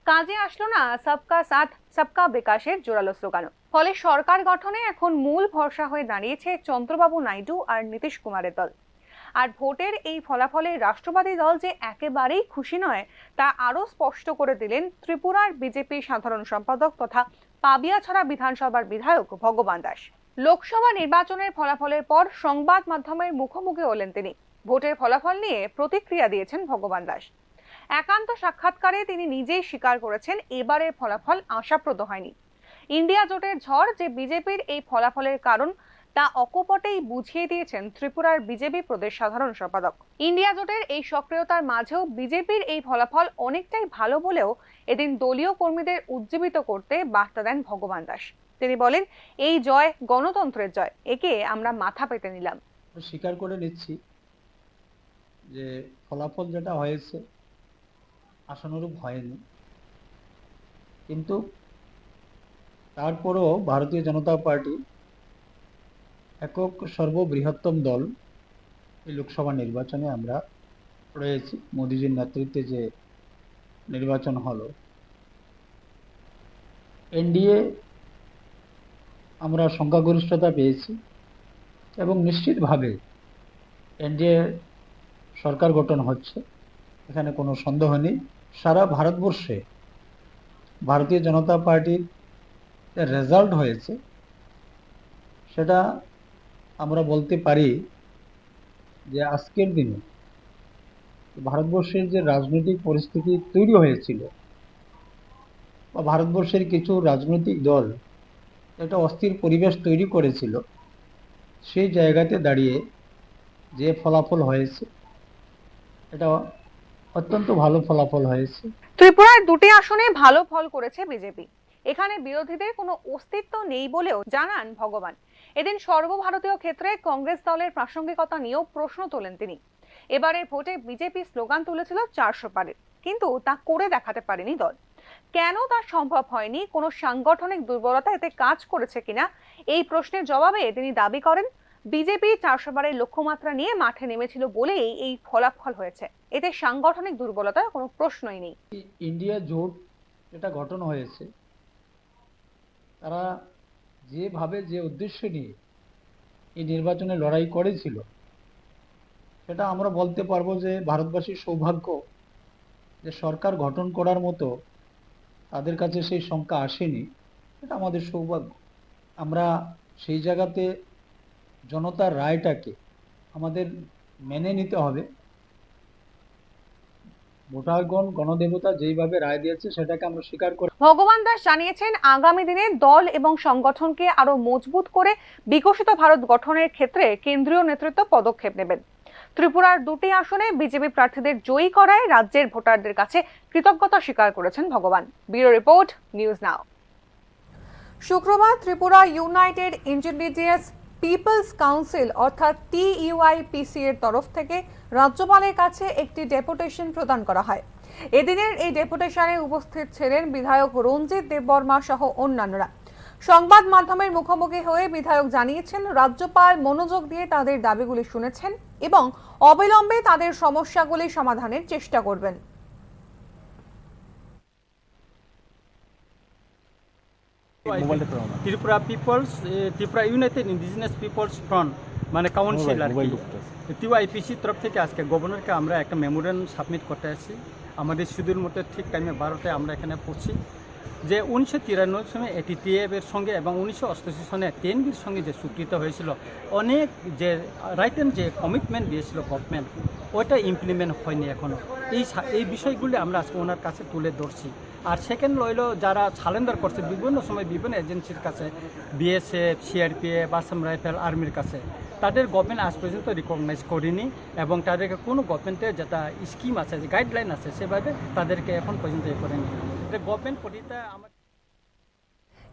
কাজে আসলো না সবকা সাথ সবকা বিকাশের জোরালো স্লোগানও। ফলে সরকার গঠনে এখন মূল ভরসা হয়ে দাঁড়িয়েছে চন্দ্রবাবু নাইডু আর নীতিশ কুমারের দল। আর ভোটের এই ফলাফলে রাষ্ট্রবাদী দল যে একেবারেই খুশি নয় তা আরো স্পষ্ট করে দিলেন ত্রিপুরার বিজেপি সাধারণ সম্পাদক তথা পাবিয়াছড়া বিধানসভার বিধায়ক ভগবান দাস। লোকসভা নির্বাচনের ফলাফলের পর সংবাদ মাধ্যমের মুখোমুখি হলেন তিনি। ভোটের ফলাফল নিয়ে প্রতিক্রিয়া দিয়েছেন ভগবান দাস। একান্ত সাক্ষাৎকারে তিনি নিজেই স্বীকার করেছেন এবারের ফলাফল আশাপ্রদ হয়নি। ইন্ডিয়া জোটের ঝড় যে বিজেপির এই ফলাফলের কারণ তা অকপটেই বুঝিয়ে দিয়েছেন ত্রিপুরার বিজেপি প্রদেশ সাধারণ সম্পাদক। ইন্ডিয়া জোটের এই সক্রিয়তার মাঝেও বিজেপির এই ফলাফল অনেকটাই ভালো বলেও এদিন দলীয় কর্মীদের উজ্জীবিত করতে বার্তা দেন ভগবান দাস। তিনি বলেন, এই জয় গণতন্ত্রের জয়, একে আমরা মাথা পেতে নিলাম। স্বীকার করে নিচ্ছি যে ফলাফল যেটা হয়েছে আশানুরূপ হয়নি, কিন্তু তারপরও ভারতীয় জনতা পার্টি একক সর্ববৃহত্তম দল এই লোকসভা নির্বাচনে আমরা রয়েছি। মোদিজির নেতৃত্বে যে নির্বাচন হলো, এনডিএ আমরা সংখ্যাগরিষ্ঠতা পেয়েছি এবং নিশ্চিতভাবে এনডিএ সরকার গঠন হচ্ছে, এখানে কোনো সন্দেহ নেই। সারা ভারতবর্ষে ভারতীয় জনতা পার্টির রেজাল্ট হয়েছে, সেটা আমরা বলতে পারি যে আজকের দিনে ভারতবর্ষের যে রাজনৈতিক পরিস্থিতি তৈরি হয়েছিল বা ভারতবর্ষের কিছু রাজনৈতিক দল একটা অস্থির পরিবেশ তৈরি করেছিল, সেই জায়গাতে দাঁড়িয়ে যে ফলাফল হয়েছে এটা অত্যন্ত ভালো ফলাফল হয়েছে। ত্রিপুরার দুটি আসনে ভালো ফল করেছে বিজেপি। এখানে বিরোধীদের কোনো অস্তিত্ব নেই বলেও জানান ভগবান। এদিন সর্বভারতীয় ক্ষেত্রে কংগ্রেস দলের প্রাসঙ্গিকতা নিয়েও প্রশ্ন তোলেন তিনি। এবারের ভোটে বিজেপি স্লোগান তুলেছিল 400 পারের, কিন্তু তা করে দেখাতে পারেনি দল। কেন তা সম্ভব হয়নি, কোনো সাংগঠনিক দুর্বলতা এতে কাজ করেছে কিনা, এই প্রশ্নের জবাবে তিনি দাবি করেন, বিজেপি 400 পারের লক্ষ্যমাত্রা নিয়ে মাঠে নেমেছিল বলেই এই ফলাফল হয়েছে, এতে সাংগঠনিক দুর্বলতার কোনো প্রশ্নই নেই। ইন্ডিয়া জোট যেটা গঠন হয়েছে, তারা যেভাবে যে উদ্দেশ্য নিয়ে এই নির্বাচনে লড়াই করেছিল, সেটা আমরা বলতে পারবো যে ভারতবাসীর সৌভাগ্য যে সরকার গঠন করার মতো তাদের কাছে সেই সংখ্যা আসেনি, এটা আমাদের সৌভাগ্য। আমরা সেই জায়গাতে জনতার রায়টাকে আমাদের মেনে নিতে হবে। ভোটারগণ, গণদেবতা যেইভাবে রায় দিয়েছে সেটাকে আমরা স্বীকার করি। ভগবান দাস জানিয়েছেন, আগামী দিনে দল এবং সংগঠনকে আরো মজবুত করে বিকশিত ভারত গঠনের ক্ষেত্রে কেন্দ্রীয় নেতৃত্ব পদক্ষেপ নেবেন। ত্রিপুরার দুটি আসনে বিজেপি প্রার্থীদের জয়ী করায় রাজ্যের ভোটারদের কাছে কৃতজ্ঞতা স্বীকার করেছেন ভগবান। Bureau report, news now. শুক্রবার Tripura united indigenous peoples council অর্থাৎ TUIPC এর তরফ থেকে রাজ্যপালের কাছে একটি ডেপুটেশন প্রদান করা হয়। এদিনের এই ডেপুটেশনে উপস্থিত ছিলেন বিধায়ক রঞ্জিত দেববর্মা সহ অন্যান্যরা। সংবাদ মাধ্যমের মুখোমুখি হয়ে বিধায়ক জানিয়েছেন, রাজ্যপাল মনোযোগ দিয়ে তাদের দাবিগুলি শুনেছেন এবং অবিলম্বে তাদের সমস্যাগুলি সমাধানের চেষ্টা করবেন। Tripura united indigenous peoples front মানে কাউন্সিল আর কি, TUIPC তরফ থেকে আজকে গভর্নরকে আমরা একটা মেমোরেন্ডাম সাবমিট করতে আসছি। আমাদের শিডিউল মতো ঠিক টাইমে 12টায় আমরা এখানে পড়ছি যে 1993 সনে ATTF এর সঙ্গে এবং 1988 সনে TNBর সঙ্গে যে স্বীকৃত হয়েছিল, অনেক যে রাইটেন যে কমিটমেন্ট দিয়েছিল গভর্নমেন্ট, ওইটা ইমপ্লিমেন্ট হয়নি এখনও। এই বিষয়গুলি আমরা আজকে ওনার কাছে তুলে ধরছি। আর সেকেন্ড রইল, যারা সারেন্ডার করছে বিভিন্ন সময় বিভিন্ন এজেন্সির কাছে, BSF, CRPF, আসাম রাইফেল, আর্মির কাছে, তাদের গভর্নমেন্ট আজ পর্যন্ত রিকগনাইজ করেনি এবং তাদেরকে কোনো গভর্নমেন্টের যেটা স্কিম আছে, যে গাইডলাইন আছে, সেভাবে তাদেরকে এখন পর্যন্ত করেনি। গভর্নমেন্ট পরিতা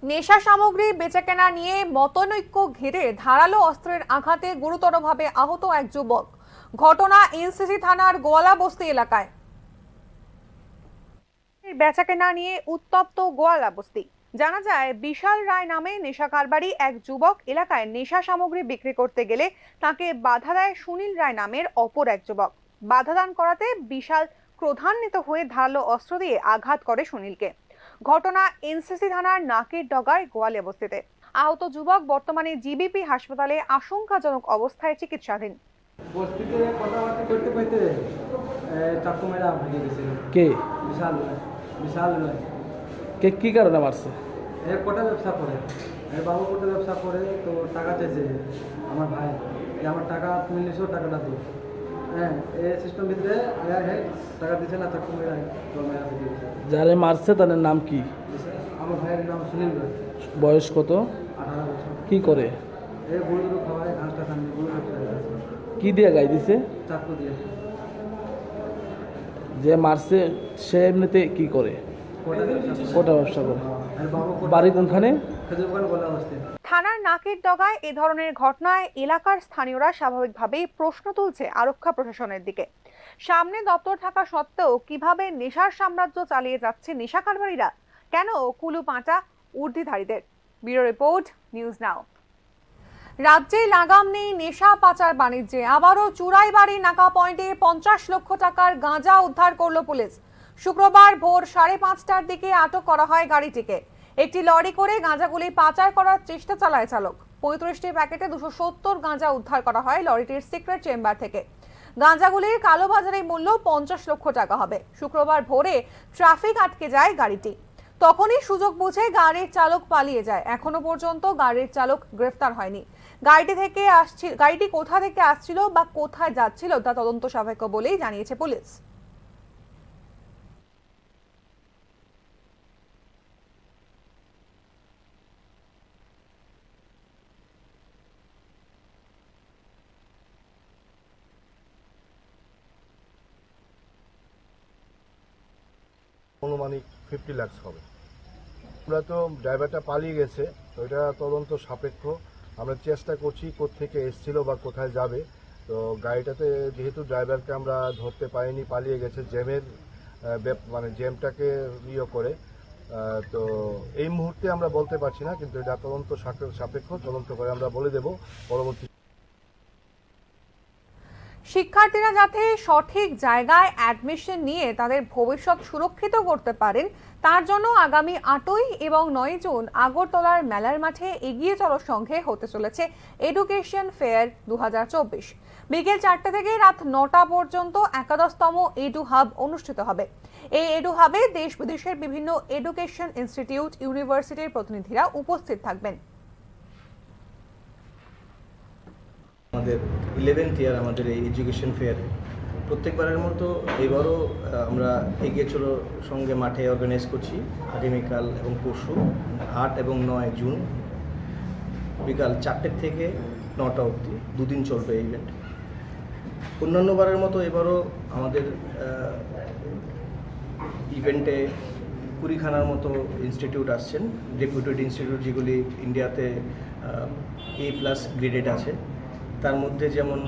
নেশা সামগ্রী বেচাকেনা নিয়ে মতনৈক্য ঘিরে ধারালো অস্ত্রের আঘাতে গুরুতরভাবে আহত এক যুবক। ঘটনা NCC থানার গোয়ালা বস্তি এলাকায়। বেচাকেনা নিয়ে উত্তপ্ত গোয়ালা বস্তি। জানা যায়, বিশাল রায় নামে নেশা কারবারি এক যুবক এলাকায় নেশা সামগ্রী বিক্রি করতে গেলে তাকে বাধা দেয় সুনীল রায় নামের অপর এক যুবক। বাধা দান করাতে বিশাল ক্রোধান্বিত হয়ে ধারালো অস্ত্র দিয়ে আঘাত করে সুনীলকে। ঘটনা NCC থানার নাকের ডগায় গোয়ালা বস্তিতে। আহত যুবক বর্তমানে GBP হাসপাতালে আশঙ্কাজনক অবস্থায় চিকিৎসাধীন। বস্তিতে কথাবার্তা করতে করতে চাকু মেরা ভেঙে গেছিল। কে? বিশাল বিশাল নয়। কে কি কারণে মারছে? কোটা ব্যবসা করে, বাবু কোটা ব্যবসা করে, তো টাকা চেয়েছে আমার ভাই, যে আমার টাকা তুমি নিছো, টাকাটা দিই। হ্যাঁ, এই সিস্টেম ভিতরে টাকা দিচ্ছে না, চাকু মেরা দিয়েছে। যারে মারছে তার নাম কি? আমার ভাইয়ের নাম সুনীল রায়। বয়স কত? 18 বছর। কি করে? এই গরু খাওয়ায় ঘাসটা খান গরু কি দিয়ে গাই দিছে? চাকু দিয়ে। যে মারছে সে এমনিতে কি করে? কোটা ব্যবসা করে। বাড়ি কোনখানে? থানার নাকের ডগায় এ ধরনের ঘটনায় এলাকার স্থানীয়রা স্বাভাবিকভাবেই প্রশ্ন তুলছে আরক্ষা প্রশাসনের দিকে। সামনে দপ্তর থাকা সত্ত্বেও কিভাবে নেশার সাম্রাজ্য চালিয়ে যাচ্ছে নেশা কারবারিরা? কেন কুলু পাঁটা ঊর্ধ্বধারীদের? Bureau report, news now. রাজ্যে লাগাম নেই নেশা পাচার বাণিজ্যে। আবারও চুরাইবাড়ি নাকা পয়েন্টে 50 লক্ষ টাকার গাঁজা উদ্ধার করল পুলিশ। শুক্রবার ভোর 5:30টার দিকে আটক করা হয় গাড়িটিকে। একটি লরি করে গাঁজাগুলি পাচার করার চেষ্টা চালায় চালক। 35টি প্যাকেটে 270 গাঁজা উদ্ধার করা হয় লরিটির সিক্রেট চেম্বার থেকে। গাঁজাগুলির কালোবাজারে মূল্য 50 লক্ষ টাকা হবে। শুক্রবার ভোরে ট্রাফিক আটকে যায় গাড়িটি। তখনই সুযোগ বুঝে গাড়ির চালক পালিয়ে যায়। এখনো পর্যন্ত গাড়ির চালক গ্রেফতার হয়নি। গাড়িটি কোথা থেকে আসছিল বা কোথায় যাচ্ছিল তা তদন্ত সাপেক্ষ বলেই জানিয়েছে পুলিশ। অনুমানিক 50 লাখ হবে। আমরা তো ড্রাইভারটা পালিয়ে গেছে, তো এটা তদন্ত সাপেক্ষ। আমরা চেষ্টা করছি কোত্থেকে এসেছিল বা কোথায় যাবে। তো গাড়িটাতে যেহেতু ড্রাইভারকে আমরা ধরতে পারিনি, পালিয়ে গেছে জ্যামের জ্যামটাকে করে, তো এই মুহূর্তে আমরা বলতে পারছি না, কিন্তু এটা তদন্ত সাপেক্ষ। তদন্ত করে আমরা বলে দেব পরবর্তী। শিক্ষার্থীরা যাতে সঠিক জায়গায় অ্যাডমিশন নিয়ে তাদের ভবিষ্যৎ সুরক্ষিত করতে পারেন, তার জন্য আগামী 8 এবং 9 জুন আগরতলার মেলার মাঠে এগিয়ে চলো সংঘে হতে চলেছে এডুকেশন ফেয়ার 2024। বিকেল 4টা থেকে রাত 9টা পর্যন্ত 11তম এডু হাব অনুষ্ঠিত হবে। এই এডু হাবে দেশ বিদেশের বিভিন্ন এডুকেশন ইনস্টিটিউট, ইউনিভার্সিটির প্রতিনিধিরা উপস্থিত থাকবেন। আমাদের 11th ইয়ার আমাদের এই এডুকেশন ফেয়ার প্রত্যেকবারের মতো এবারও আমরা এগিয়ে চলো সঙ্গে মাঠে অর্গানাইজ করছি। আগামীকাল এবং পরশু 8 এবং 9 জুন বিকাল 4টে থেকে 9টা অবধি 2 দিন চলবে এই ইভেন্ট। অন্যান্যবারের মতো এবারও আমাদের ইভেন্টে 20খানার মতো ইনস্টিটিউট আসছেন, রেপুটেড ইনস্টিটিউট যেগুলি ইন্ডিয়াতে A+ গ্রেডেড আছে। তার মধ্যে যেমন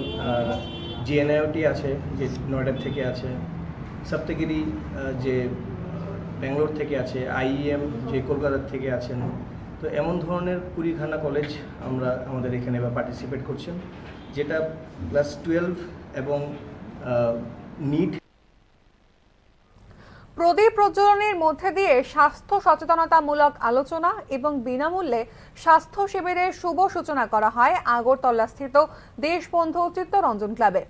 GNIOT আছে, যে নয়ডা থেকে আছে, সপ্তগিরি যে ব্যাঙ্গালোর থেকে আছে, IEM যে কলকাতা থেকে আছেন। তো এমন ধরনের 20খানা কলেজ আমরা আমাদের এখানে এবার পার্টিসিপেট করছেন, যেটা ক্লাস 12 এবং নিট। প্রদীপ প্রজ্বলনের মধ্যে দিয়ে স্বাস্থ্য সচেতনতামূলক আলোচনা এবং বিনামূল্যে স্বাস্থ্য শিবিরের শুভ সূচনা করা হয় আগরতলাস্থিত দেশবন্ধু চিত্তরঞ্জন ক্লাবে।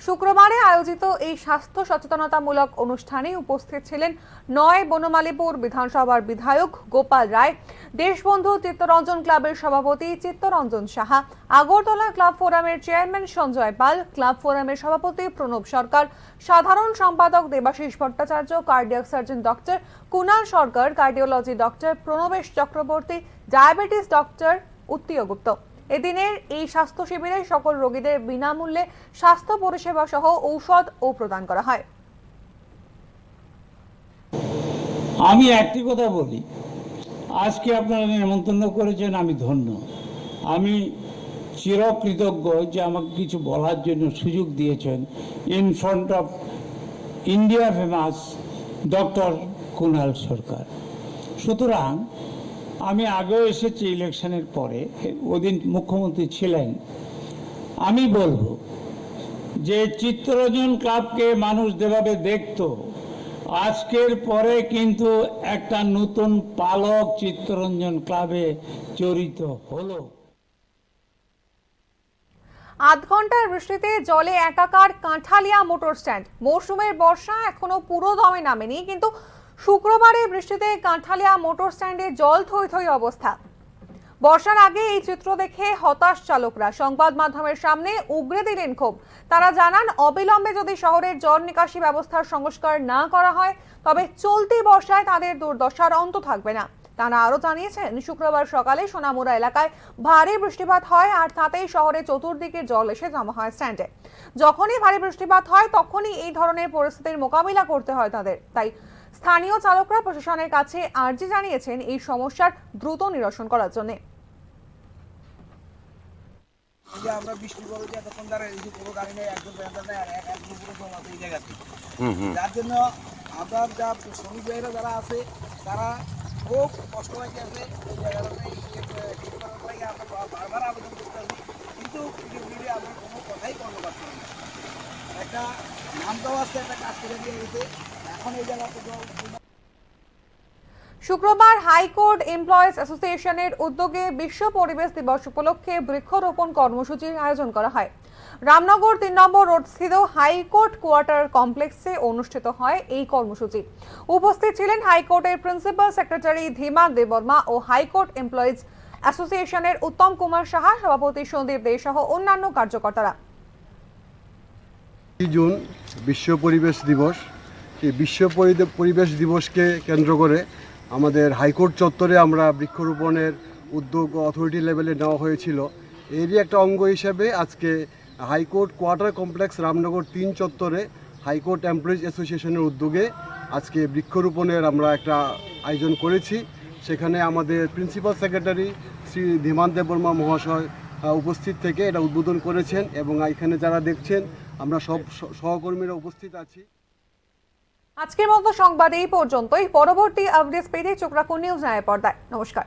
শুক্রবারে আয়োজিত এই স্বাস্থ্য সচেতনতামূলক অনুষ্ঠানে উপস্থিত ছিলেন 9 বনমালীপুর বিধানসভার বিধায়ক গোপাল রায়, দেশবন্ধু চিত্তরঞ্জন ক্লাবের সভাপতি চিত্তরঞ্জন সাহা, আগরতলা ক্লাব ফোরামের চেয়ারম্যান সঞ্জয় পাল, ক্লাব ফোরামের সভাপতি প্রণব সরকার, সাধারণ সম্পাদক Debashis Bhattacharya, cardiac surgeon doctor Kunal Sarkar, cardiology doctor Pranabesh Chakraborty, diabetes doctor Uttiya Gupta. এদিনের এই স্বাস্থ্য শিবিরে সকল রোগীদের বিনামূল্যে স্বাস্থ্য পরিষেবা সহ ঔষধ ও প্রদান করা হয়। আমি একটি কথা বলি, আজকে আপনারা নিমন্ত্রণ করেছেন, আমি ধন্য। আমি চিরকৃতজ্ঞ যে আমাকে কিছু বলার জন্য সুযোগ দিয়েছেন in front of India famous doctor Kunal Sarkar. সুতরাং আমি আগেও এসেছি ইলেকশনের পরে, ওদিন মুখ্যমন্ত্রী ছিলেন। আমি বলবো যে চিত্তরঞ্জন ক্লাবকে মানুষ যেভাবে দেখত, আজকের পরে কিন্তু একটা নতুন পালক চিত্তরঞ্জন ক্লাবে জড়িত হলো। আধ ঘন্টার বৃষ্টিতে জলে একাকার কাঁঠালিয়া মোটর স্ট্যান্ড। মৌসুমের বর্ষা এখনো পুরো দমে নামেনি, কিন্তু শুক্রবারে বৃষ্টিতে কাঁঠালিয়া মোটর স্ট্যান্ডে জল থই থই অবস্থা। বর্ষার আগে এই চিত্র দেখে হতাশ চালকরা সংবাদ মাধ্যমের সামনে উগরে দিলেন ক্ষোভ। তারা জানান, অবিলম্বে যদি শহরের জল নিকাশি ব্যবস্থার সংস্কার না করা হয়, তবে চলতি বর্ষায় তাদের দুর্দশার অন্ত থাকবে না। তারা আরো জানিয়েছেন, শুক্রবার সকালে সোনামুড়া এলাকায় ভারী বৃষ্টিপাত হয় আর তাতেই শহরে চতুর্দিকে জল এসে জমা হয় স্ট্যান্ডে। যখনই ভারী বৃষ্টিপাত হয় তখনই এই ধরনের পরিস্থিতির মোকাবিলা করতে হয় তাদের। তাই স্থানীয় চালকরা প্রশাসনের কাছে আর্জি জানিয়েছেন এই সমস্যার দ্রুত নিরসন করার জন্য। আমরা বৃষ্টি পড়ে যে তখন ধরে এই যে পুরো গাড়ি নেই, একজন ব্যান্ডার নেই আর একজন পুরো জমা এই জায়গাতে, যার জন্য আমরা যা শ্রমিক ভাইরা যারা আছে তারা খুব কষ্ট লাগে আছে এই জায়গাটাতে আমরা বারবার আবেদন করতে আসি, কিন্তু পিডব্লিউডি আমরা কোনো কথাই করতে পারছি না। একটা নাম দেওয়া আসছে, একটা কাজ করে দিয়ে গেছে, এখন এই জায়গাতে শুক্রবার হাইকোর্ট এমপ্লয়িজ অ্যাসোসিয়েশনের উদ্যোগে বিশ্ব পরিবেশ দিবস উপলক্ষে বৃক্ষরোপণ কর্মসূচির আয়োজন করা হয়। রামনগর 3 নম্বর রোড স্থিত হাইকোর্ট কোয়ার্টার কমপ্লেক্সে অনুষ্ঠিত হয় এই কর্মসূচি। উপস্থিত ছিলেন হাইকোর্টের প্রিন্সিপাল সেক্রেটারি ধীমা দেববর্মা ও হাইকোর্ট এমপ্লয়িজ অ্যাসোসিয়েশনের উত্তম কুমার সাহা, সভাপতি সন্দীপ দে সহ অন্যান্য কার্যকর্তারা। জুন বিশ্ব পরিবেশ দিবস। এই বিশ্ব পরিবেশ দিবসকে কেন্দ্র করে আমাদের হাইকোর্ট চত্বরে আমরা বৃক্ষরোপণের উদ্যোগ অথরিটি লেভেলে নেওয়া হয়েছিল। এরই একটা অঙ্গ হিসেবে আজকে হাইকোর্ট কোয়ার্টার কমপ্লেক্স রামনগর 3 চত্বরে হাইকোর্ট এমপ্লয়িজ অ্যাসোসিয়েশনের উদ্যোগে আজকে বৃক্ষরোপণের আমরা একটা আয়োজন করেছি। সেখানে আমাদের প্রিন্সিপাল সেক্রেটারি শ্রী ধীমান দেববর্মা মহাশয় উপস্থিত থেকে এটা উদ্বোধন করেছেন এবং এখানে যারা দেখছেন আমরা সব সহকর্মীরা উপস্থিত আছি। আজকের মতো সংবাদ এই পর্যন্তই। পরবর্তী আপডেটস পেতে চোখ রাখুন নিউজ নায়ের পর্দায়। নমস্কার।